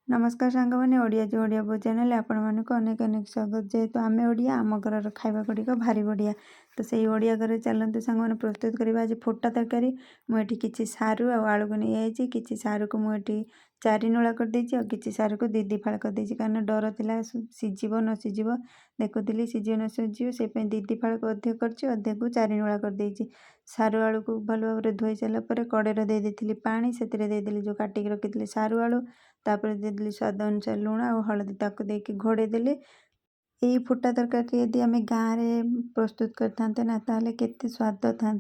नमस्कार सांगमाने ओडिया जो ओडिया बो चैनल आपण मानक अनेक अनेक स्वागत। जेहेतु आमे ओडिया आम घर खाଇବା गुड़िक भारी बढ़िया तो से ओडिया घर चलते सांग मैंने प्रस्तुत करवा आज फोटा तरकारी। मुझे किसी सारू आलू को नहीं आई कि सारू को मुझे चारि नूला कर देछि और किसी सारू को दी फाड़ कर देछि कारण डर थिला सीझिब न सीझिब देखुली सीझे न सीझिब से दी फाड़ को अधे करदे को चारि नूला कर देछि। सारू आलू को भल भाव धोई सारापर कड़े दे देती पानी से देदेली जो काटिक रखी सारू आलू तापर देदेली स्वाद अनुसार लुण और हलदी ताक देके घोड़े देली। यही फुटा तरकारी यदि आम गाँव में प्रस्तुत करते ना ताले केते स्वाद था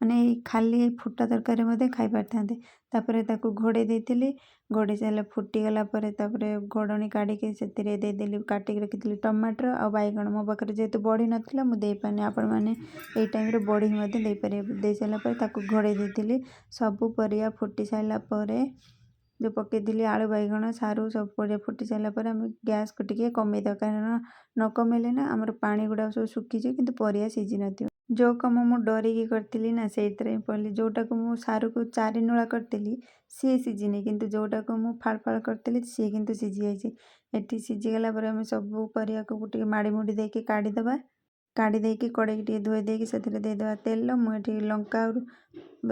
माने खाली फुटा तरकारी मध्य खाई पारते। तापर ताकू घोड़े देती घोड़े सारे फुटीगला घोड़नी काढ़ी से देदेली काटिक रखी टमाटर और बैगण मो पाखे जेहेतु बड़ी नाला मुझे पानी आपण मैंने यही टाइम बड़ी दे सारापर घोड़े देती सबू परिया फुटी सारापर जो पकईली आलू बैगण सारू सब परिया फुटी सारापर आम गैस को टिके कमेद कारण न कमेले ना आमर पानी गुड़ा सब सुखीजे कि परिया सीझी न जो कम मु डरिकी करी ना से पड़ली जोटा को मु सारू को चारि नूला करी सी सीझिनी किंतु जोटा को मु फाड़ फाड़ करी सी किंतु सीझी जाइए। एटी सीझीगला आम सबू परिया को माड़ी मुड़ी देके काढ़ीदबा काढ़ी देकी कड़े टे धोई देकी से देदेबा तेल मुझे लंका और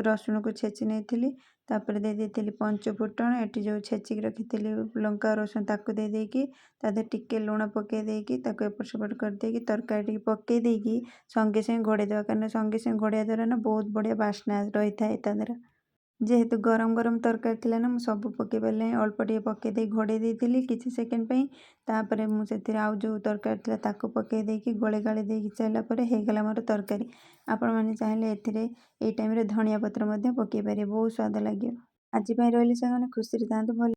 रसुण को छेची नहीं तापर दे देती पंच फुटण एटी जो छेचिक रखी लंका रसुण ताक दे देकी तादे टिके लुण पकई देकी एपट सेपट कर देकी तरकारी पकई देकी संगे संगे घोड़े देवा कारण संगे संगे घोड़िया द्वारा ना बहुत बढ़िया बास्ना रही था तादर जेहेतु गरम गरम तरकारी थिला ना सब पकई पारे अल्प टे पकई दे घोड़े देती किसी सेकेंड तापर मुझे आउ जो तरकारी थिला ताको पकई देकी गोले गाली देकी सारापर होगला मोर तरकारी। आपण मैंने चाहिए ए टाइम धनिया पत्र पकई पारे बहुत स्वाद लगे। आज रही से खुशी था भल।